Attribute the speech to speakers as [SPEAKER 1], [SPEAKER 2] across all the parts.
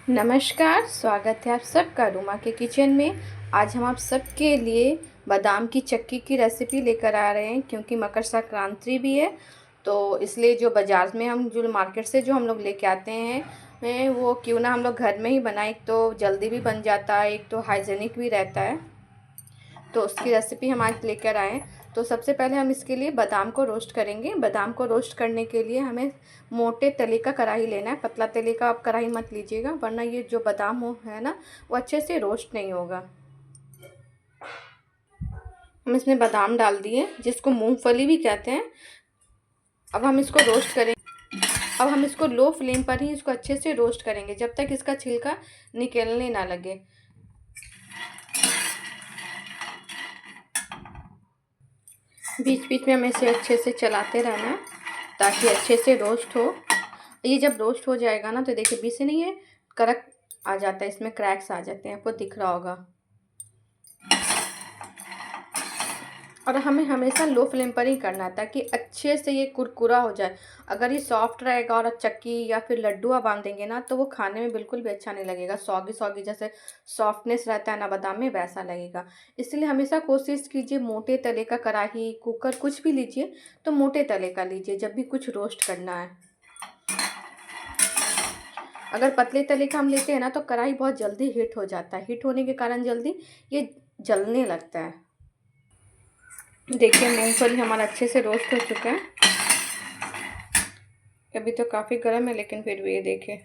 [SPEAKER 1] नमस्कार, स्वागत है आप सबका रूमा के किचन में। आज हम आप सबके लिए बादाम की चक्की की रेसिपी लेकर आ रहे हैं, क्योंकि मकर संक्रांति भी है। तो इसलिए जो बाज़ार में हम जो मार्केट से जो हम लोग लेके आते हैं वो क्यों ना हम लोग घर में ही बनाएं। एक तो जल्दी भी बन जाता है, एक तो हाइजीनिक भी रहता है। तो उसकी रेसिपी हम आज लेकर आए। तो सबसे पहले हम इसके लिए बादाम को रोस्ट करेंगे। बादाम को रोस्ट करने के लिए हमें मोटे तले का कढ़ाई लेना है। पतला तले का आप कढ़ाई मत लीजिएगा, वरना ये जो बादाम हो है ना, वो अच्छे से रोस्ट नहीं होगा। हम इसमें बादाम डाल दिए, जिसको मूंगफली भी कहते हैं। अब हम इसको रोस्ट करें। अब हम इसको लो फ्लेम पर ही इसको अच्छे से रोस्ट करेंगे, जब तक इसका छिलका निकलने ना लगे। बीच बीच में हमें इसे अच्छे से चलाते रहना है, ताकि अच्छे से रोस्ट हो। ये जब रोस्ट हो जाएगा ना, तो देखिए बीच से नहीं है, कड़क आ जाता है, इसमें क्रैक्स आ जाते हैं, आपको दिख रहा होगा। और हमें हमेशा लो फ्लेम पर ही करना है, ताकि अच्छे से ये कुरकुरा हो जाए। अगर ये सॉफ्ट रहेगा और चक्की या फिर लड्डू आप बांधेंगे ना, तो वो खाने में बिल्कुल भी अच्छा नहीं लगेगा। सौगी सौगी जैसे सॉफ्टनेस रहता है ना बादाम में, वैसा लगेगा। इसलिए हमेशा कोशिश कीजिए, मोटे तले का कढ़ाई, कुकर कुछ भी लीजिए तो मोटे तले का लीजिए, जब भी कुछ रोस्ट करना है। अगर पतले तले का हम लेते हैं ना, तो कढ़ाई बहुत जल्दी हीट हो जाता है। हीट होने के कारण जल्दी ये जलने लगता है। देखिए मूंगफली हमारा अच्छे से रोस्ट हो चुका है। अभी तो काफ़ी गर्म है, लेकिन फिर भी ये देखिए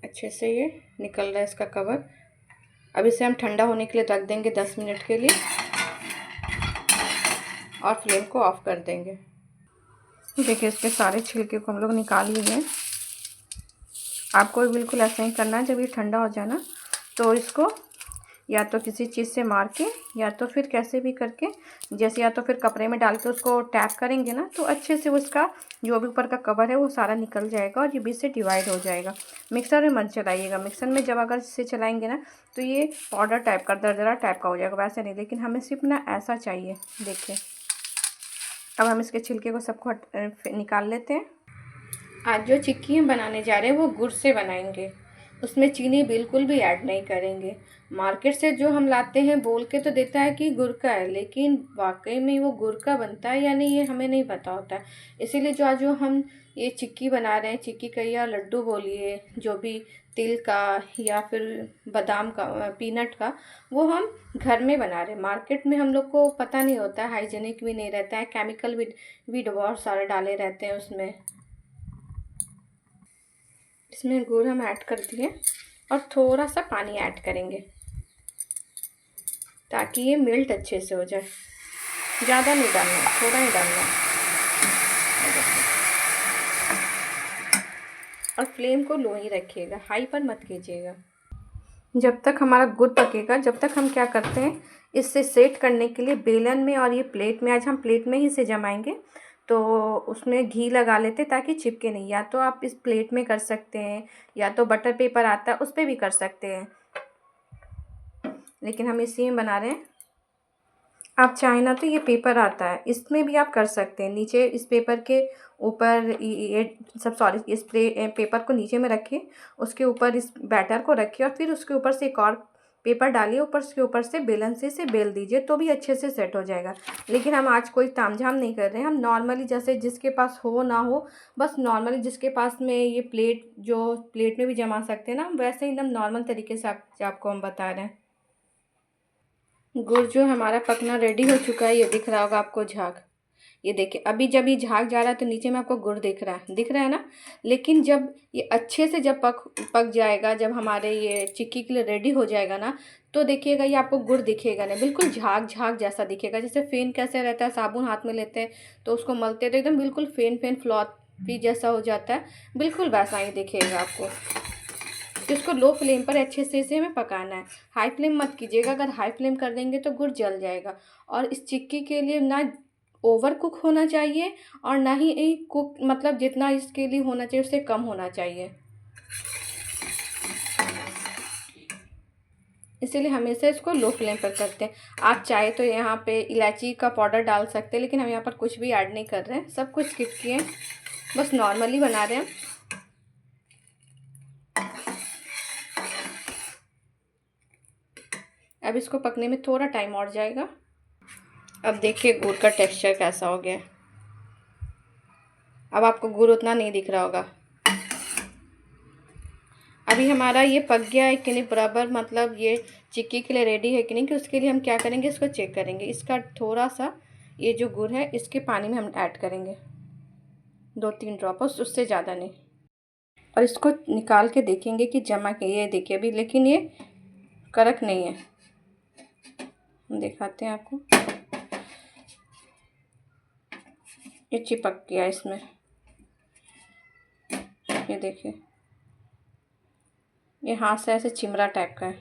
[SPEAKER 1] अच्छे से ये निकल रहा है इसका कवर। अब इसे हम ठंडा होने के लिए रख देंगे 10 मिनट के लिए, और फ्लेम को ऑफ कर देंगे। देखिए इसके सारे छिलके को हम लोग निकाल लिए हैं। आपको बिल्कुल ऐसा ही करना है। जब ये ठंडा हो जाए ना, तो इसको या तो किसी चीज़ से मार के, या तो फिर कैसे भी करके, जैसे या तो फिर कपड़े में डाल के उसको टैप करेंगे ना, तो अच्छे से उसका जो भी ऊपर का कवर है वो सारा निकल जाएगा, और ये बीच से डिवाइड हो जाएगा। मिक्सर में मत चलाइएगा। मिक्सर में जब अगर इसे चलाएंगे ना, तो ये पाउडर टाइप का, दरदरा टाइप का हो जाएगा, वैसे नहीं। लेकिन हमें सिर्फ ना ऐसा चाहिए। देखिए अब हम इसके छिलके को सबको निकाल लेते हैं। आज जो चिक्की हम बनाने जा रहे हैं वो गुड़ से बनाएंगे। उसमें चीनी बिल्कुल भी ऐड नहीं करेंगे। मार्केट से जो हम लाते हैं बोल के तो देता है कि गुड़ का है, लेकिन वाकई में वो गुड़ का बनता है या नहीं, ये हमें नहीं पता होता है। इसीलिए जो आज जो हम ये चिक्की बना रहे हैं, चिक्की का या लड्डू बोलिए, जो भी तिल का या फिर बादाम का, पीनट का, वो हम घर में बना रहे हैं। मार्केट में हम लोग को पता नहीं होता है, हाइजीनिक भी नहीं रहता है, केमिकल भी बहुत सारे डाले रहते हैं उसमें। इसमें गुड़ हम ऐड कर दिए, और थोड़ा सा पानी ऐड करेंगे, ताकि ये मेल्ट अच्छे से हो जाए। ज़्यादा नहीं डालना, थोड़ा ही डालना। और फ्लेम को लो ही रखिएगा, हाई पर मत कीजिएगा। जब तक हमारा गुड़ पकेगा, जब तक हम क्या करते हैं, इससे सेट करने के लिए बेलन में और ये प्लेट में, आज हम प्लेट में ही इसे जमाएंगे, तो उसमें घी लगा लेते ताकि चिपके नहीं। या तो आप इस प्लेट में कर सकते हैं, या तो बटर पेपर आता है उस पर भी कर सकते हैं, लेकिन हम इसी में बना रहे हैं। आप चाहें ना तो ये पेपर आता है, इसमें भी आप कर सकते हैं। नीचे इस पेपर के ऊपर ये इस पेपर को नीचे में रखिए, उसके ऊपर इस बैटर को रखिए, और फिर उसके ऊपर से एक और पेपर डालिए, ऊपर उसके ऊपर से बेलन से इसे बेल दीजिए, तो भी अच्छे से सेट हो जाएगा। लेकिन हम आज कोई तामझाम नहीं कर रहे हैं। हम नॉर्मली, जैसे जिसके पास हो ना हो, बस नॉर्मली जिसके पास में ये प्लेट, जो प्लेट में भी जमा सकते हैं ना, वैसे एकदम नॉर्मल तरीके से आपको हम बता रहे हैं। गुड़ जो हमारा पकना रेडी हो चुका है, ये दिख रहा होगा आपको झाग। ये देखिए, अभी जब ये झाग जा रहा है तो नीचे में आपको गुड़ दिख रहा है ना। लेकिन जब ये अच्छे से जब पक जाएगा, जब हमारे ये चिक्की के लिए रेडी हो जाएगा ना, तो देखिएगा ये आपको गुड़ दिखेगा नहीं, बिल्कुल झाग झाग जैसा दिखेगा। जैसे फेन कैसे रहता है, साबुन हाथ में लेते हैं तो उसको मलते तो एकदम बिल्कुल फेन फेन फ्लॉपी जैसा हो जाता है, बिल्कुल वैसा ही दिखेगा आपको। इसको लो फ्लेम पर अच्छे से इसे हमें पकाना है। हाई फ्लेम मत कीजिएगा, अगर हाई फ्लेम कर देंगे तो गुड़ जल जाएगा। और इस चिक्की के लिए ना ओवर कुक होना चाहिए, और ना ही एक कुक, मतलब जितना इसके लिए होना चाहिए उससे कम होना चाहिए। इसीलिए हमेशा इसको लो फ्लेम पर करते हैं। आप चाहे तो यहाँ पे इलायची का पाउडर डाल सकते हैं, लेकिन हम यहाँ पर कुछ भी ऐड नहीं कर रहे हैं, सब कुछ स्किप किए, बस नॉर्मली बना रहे हैं। अब इसको पकने में थोड़ा टाइम और जाएगा। अब देखिए गुड़ का टेक्सचर कैसा हो गया। अब आपको गुड़ उतना नहीं दिख रहा होगा। अभी हमारा ये पक गया है कि नहीं बराबर, मतलब ये चिक्की के लिए रेडी है कि नहीं, कि उसके लिए हम क्या करेंगे, इसको चेक करेंगे। इसका थोड़ा सा ये जो गुड़ है इसके पानी में हम ऐड करेंगे 2-3 ड्रॉप, उससे ज़्यादा नहीं। और इसको निकाल के देखेंगे कि जमा के, ये देखिए अभी, लेकिन ये कड़क नहीं है। हम दिखाते हैं आपको, ये चिपक गया इसमें, ये देखिए ये हाथ से ऐसे चिमरा टाइप का है।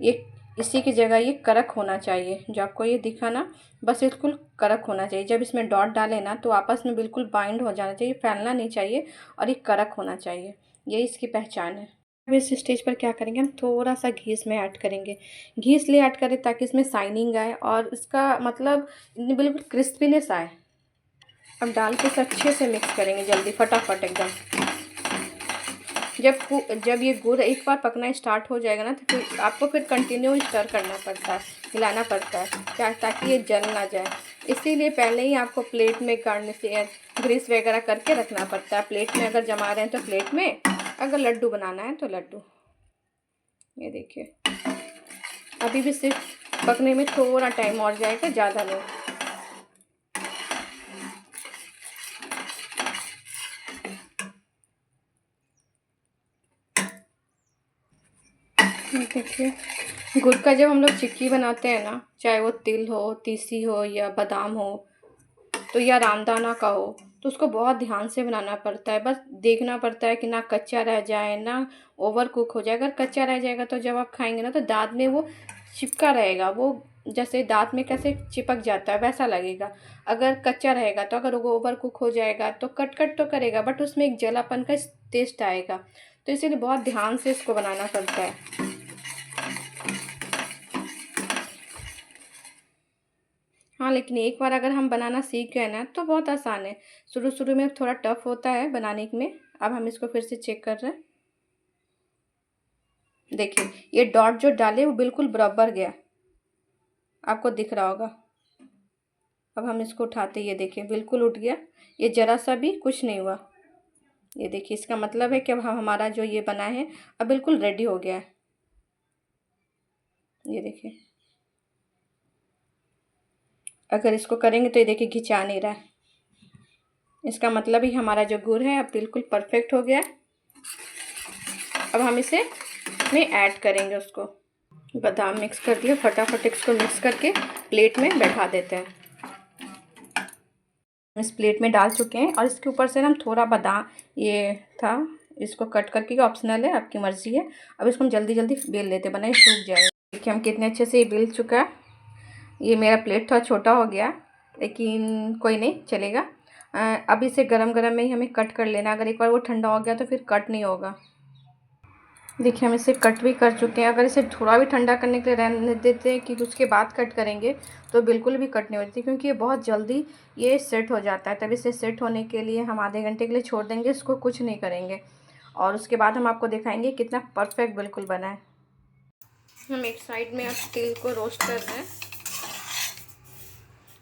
[SPEAKER 1] ये इसी की जगह ये कड़क होना चाहिए, जो आपको ये दिखा ना, बस बिल्कुल कड़क होना चाहिए। जब इसमें डॉट डालें ना तो आपस में बिल्कुल बाइंड हो जाना चाहिए, फैलना नहीं चाहिए और ये कड़क होना चाहिए। यही इसकी पहचान है। अब इस स्टेज पर क्या करेंगे, हम थोड़ा सा घी इसमें ऐड करेंगे। घी इसलिए ऐड करें ताकि इसमें शाइनिंग आए और इसका मतलब बिल्कुल क्रिस्पीनेस आए। अब डाल के इसे अच्छे से मिक्स करेंगे जल्दी, फटाफट एकदम। जब ये गुड़ एक बार पकना स्टार्ट हो जाएगा ना, तो फिर आपको कंटिन्यू स्टर करना पड़ता है, हिलाना पड़ता है क्या, ताकि ये जल ना जाए। इसीलिए पहले ही आपको प्लेट में गार्निश ग्रीस वगैरह करके रखना पड़ता है। प्लेट में अगर जमा रहे हैं तो प्लेट में, अगर लड्डू बनाना है तो लड्डू। ये देखिए अभी भी सिर्फ पकने में थोड़ा टाइम और जाएगा, ज़्यादा नहीं। देखिए गुड़ का जब हम लोग चिक्की बनाते हैं ना, चाहे वो तिल हो, तीसी हो या बादाम हो, तो या रामदाना का हो, तो उसको बहुत ध्यान से बनाना पड़ता है। बस देखना पड़ता है कि ना कच्चा रह जाए ना ओवर कुक हो जाए। अगर कच्चा रह जाएगा तो जब आप खाएंगे ना तो दाँत में वो चिपका रहेगा, वो जैसे दाँत में कैसे चिपक जाता है वैसा लगेगा। अगर कच्चा रहेगा तो अगर वो ओवर कुक हो जाएगा तो कट कट तो करेगा, बट उसमें एक जलापन का टेस्ट आएगा। तो इसीलिए बहुत ध्यान से इसको बनाना पड़ता है। हाँ, लेकिन एक बार अगर हम बनाना सीख गए ना तो बहुत आसान है। शुरू शुरू में थोड़ा टफ होता है बनाने में। अब हम इसको फिर से चेक कर रहे हैं। देखिए ये डॉट जो डाले वो बिल्कुल बराबर गया, आपको दिख रहा होगा। अब हम इसको उठाते, ये देखिए बिल्कुल उठ गया, ये ज़रा सा भी कुछ नहीं हुआ। ये देखिए इसका मतलब है कि अब हमारा जो ये बना है अब बिल्कुल रेडी हो गया है। ये देखिए अगर इसको करेंगे तो ये देखिए खिंचा नहीं रहा है, इसका मतलब ही हमारा जो गुड़ है अब बिल्कुल परफेक्ट हो गया है। अब हम इसे में ऐड करेंगे उसको। बादाम मिक्स कर दिया, फटाफट इसको मिक्स करके प्लेट में बैठा देते हैं। इस प्लेट में डाल चुके हैं और इसके ऊपर से हम थोड़ा बादाम, ये था इसको कट करके, ऑप्शनल है आपकी मर्ज़ी है। अब इसको हम जल्दी जल्दी बेल लेते, बनाए सूख जाए। देखिए हम कितने अच्छे से ये बेल चुका है। ये मेरा प्लेट थोड़ा छोटा हो गया लेकिन कोई नहीं, चलेगा। अब इसे गरम गरम में ही हमें कट कर लेना। अगर एक बार वो ठंडा हो गया तो फिर कट नहीं होगा। देखिए हम इसे कट भी कर चुके हैं। अगर इसे थोड़ा भी ठंडा करने के लिए रहने देते हैं कि उसके बाद कट करेंगे तो बिल्कुल भी कट नहीं होती, क्योंकि ये बहुत जल्दी ये सेट हो जाता है। तब इसे सेट होने के लिए हम आधे घंटे के लिए छोड़ देंगे, इसको कुछ नहीं करेंगे और उसके बाद हम आपको दिखाएंगे कितना परफेक्ट बिल्कुल बना है। हम एक साइड में अब तिल को रोस्ट कर रहे हैं।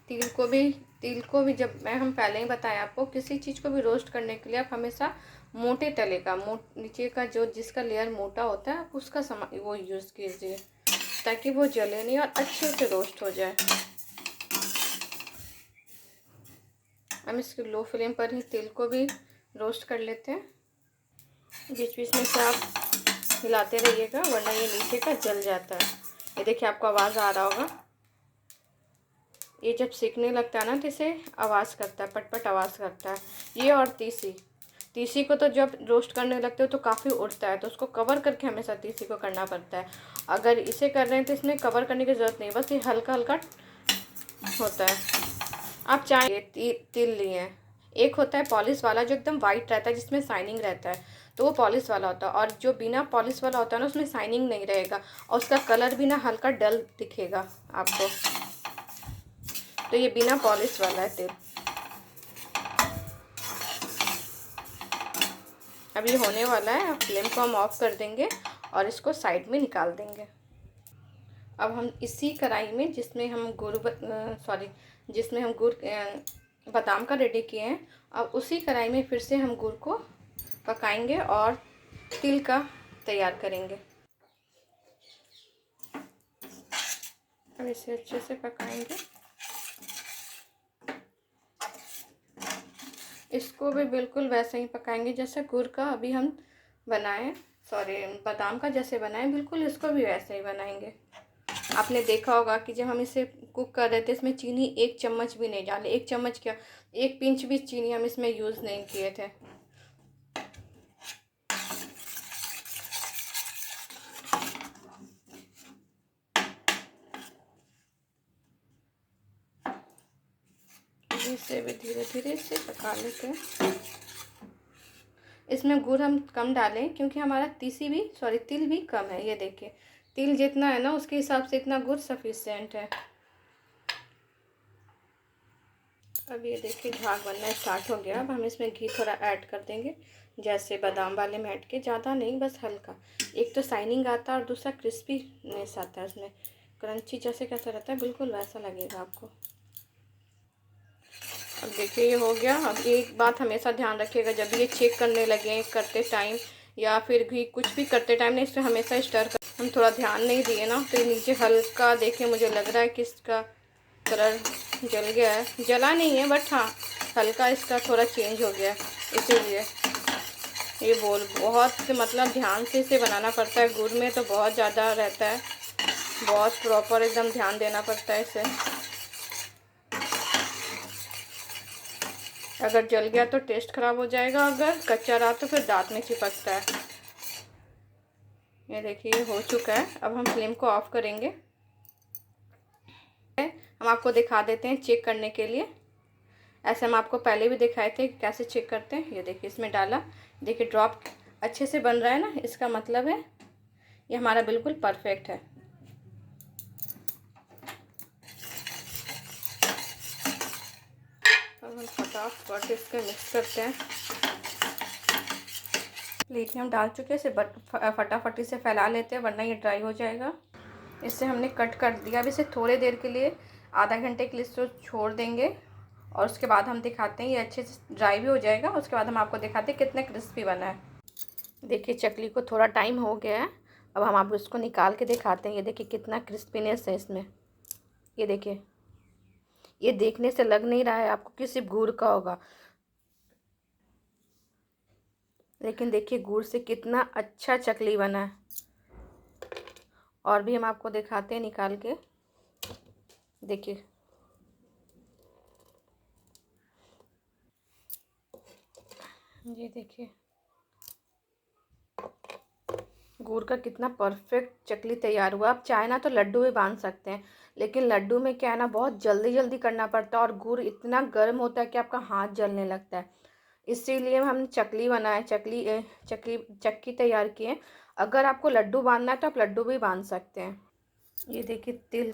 [SPEAKER 1] तिल को भी जब हम पहले ही बताया आपको, किसी चीज़ को भी रोस्ट करने के लिए आप हमेशा मोटे तले का, नीचे का जो जिसका लेयर मोटा होता है उसका वो यूज़ कीजिए, ताकि वो जले नहीं और अच्छे से रोस्ट हो जाए। हम इसकी लो फ्लेम पर ही तिल को भी रोस्ट कर लेते हैं। बीच बीच में से आप हिलाते रहिएगा वरना ये नीचे का जल जाता है। ये देखिए आपको आवाज़ आ रहा होगा, ये जब सीखने लगता है ना तो इसे आवाज़ करता है, पटपट आवाज़ करता है ये। और तीसी को तो जब रोस्ट करने लगते हो तो काफ़ी उड़ता है, तो उसको कवर करके हमेशा तीसी को करना पड़ता है। अगर इसे कर रहे हैं तो इसमें कवर करने की ज़रूरत नहीं, बस ये हल्का हल्का होता है। आप चाहे तिल लिए हैं, एक होता है पॉलिश वाला जो एकदम वाइट रहता है जिसमें शाइनिंग रहता है, तो वो पॉलिश वाला होता है। और जो बिना पॉलिश वाला होता है ना उसमें शाइनिंग नहीं रहेगा और उसका कलर भी ना हल्का डल दिखेगा आपको। तो ये बिना पॉलिश वाला है तिल। अब ये होने वाला है, अब फ्लेम को हम ऑफ कर देंगे और इसको साइड में निकाल देंगे। अब हम इसी कढ़ाई में जिसमें हम गुड़ बादाम का रेडी किए हैं, अब उसी कढ़ाई में फिर से हम गुड़ को पकाएंगे और तिल का तैयार करेंगे। अब इसे अच्छे से पकाएंगे। इसको भी बिल्कुल वैसे ही पकाएंगे जैसे गुड़ का अभी हम बनाए, बादाम का जैसे बनाए, बिल्कुल इसको भी वैसे ही बनाएंगे। आपने देखा होगा कि जब हम इसे कुक कर रहे थे, इसमें चीनी 1 चम्मच भी नहीं डाले, 1 चम्मच क्या, 1 पिंच भी चीनी हम इसमें यूज़ नहीं किए थे। इसे भी धीरे धीरे इसे पका लेते हैं। इसमें गुड़ हम कम डालें क्योंकि हमारा तिल भी कम है। ये देखिए, तिल जितना है ना उसके हिसाब से इतना गुड़ सफिशिएंट है। अब ये देखिए झाग बनना स्टार्ट हो गया। अब हम इसमें घी थोड़ा ऐड कर देंगे, जैसे बादाम वाले में ऐड के, ज़्यादा नहीं, बस हल्का। एक तो शाइनिंग आता है और दूसरा क्रिस्पीनेस आता है, उसमें क्रंची जैसे कैसा रहता है बिल्कुल वैसा लगेगा आपको। अब देखिए ये हो गया। अब एक बात हमेशा ध्यान रखिएगा, जब ये चेक करने लगे करते टाइम या फिर भी कुछ भी करते टाइम ना, इसमें हमेशा स्टर कर, हम थोड़ा ध्यान नहीं दिए ना तो ये नीचे हल्का, देखिए मुझे लग रहा है कि इसका कलर जल गया है, जला नहीं है बट हाँ हल्का इसका थोड़ा चेंज हो गया है। इसीलिए ये बहुत मतलब ध्यान से इसे बनाना पड़ता है। गुड़ में तो बहुत ज़्यादा रहता है, बहुत प्रॉपर एकदम ध्यान देना पड़ता है इसे। अगर जल गया तो टेस्ट खराब हो जाएगा, अगर कच्चा रहा तो फिर दांत में चिपकता है। ये देखिए हो चुका है। अब हम फ्लेम को ऑफ करेंगे। हम आपको दिखा देते हैं चेक करने के लिए। ऐसे हम आपको पहले भी दिखाए थे कि कैसे चेक करते हैं। ये देखिए इसमें डाला, देखिए ड्रॉप अच्छे से बन रहा है ना, इसका मतलब है ये हमारा बिल्कुल परफेक्ट है। अब हम फटाफट इसको मिक्स करते हैं। प्लेट में हम डाल चुके हैं, इसे फटाफट इसे फैला लेते हैं वरना ये ड्राई हो जाएगा। इससे हमने कट कर दिया। अब इसे थोड़े देर के लिए, आधा घंटे के लिए इसको छोड़ देंगे और उसके बाद हम दिखाते हैं। ये अच्छे से ड्राई भी हो जाएगा, उसके बाद हम आपको दिखाते हैं कितने क्रिस्पी बना है। देखिए चकली को थोड़ा टाइम हो गया है, अब हम आपको इसको निकाल के दिखाते हैं। ये देखिए कितना क्रिस्पीनेस है इसमें। ये देखिए, ये देखने से लग नहीं रहा है आपको कि सिर्फ गुड़ का होगा, लेकिन देखिए गुड़ से कितना अच्छा चकली बना है। और भी हम आपको दिखाते हैं निकाल के। देखिए ये देखिए गुड़ का कितना परफेक्ट चकली तैयार हुआ। आप चाहे ना तो लड्डू भी बांध सकते हैं, लेकिन लड्डू में क्या है ना, बहुत जल्दी जल्दी करना पड़ता है और गुड़ इतना गर्म होता है कि आपका हाथ जलने लगता है। इसीलिए हम चकली बनाए, चक्की तैयार किए। अगर आपको लड्डू बांधना है तो आप लड्डू भी बांध सकते हैं। ये देखिए तिल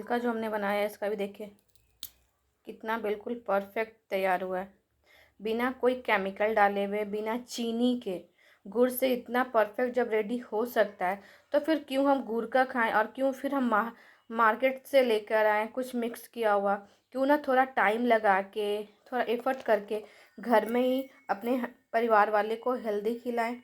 [SPEAKER 1] का जो हमने बनाया है, इसका भी देखिए कितना बिल्कुल परफेक्ट तैयार हुआ है, बिना कोई केमिकल डाले हुए, बिना चीनी के। गुड़ से इतना परफेक्ट जब रेडी हो सकता है तो फिर क्यों हम गुड़ का खाएं, और क्यों फिर हम मार्केट से लेकर आएँ कुछ मिक्स किया हुआ। क्यों ना थोड़ा टाइम लगा के, थोड़ा एफर्ट करके घर में ही अपने परिवार वाले को हेल्दी खिलाएं।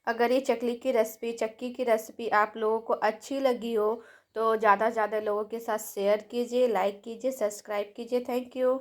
[SPEAKER 1] अगर ये चक्की की रेसिपी आप लोगों को अच्छी लगी हो तो ज़्यादा से ज़्यादा लोगों के साथ शेयर कीजिए, लाइक कीजिए, सब्सक्राइब कीजिए। Thank you.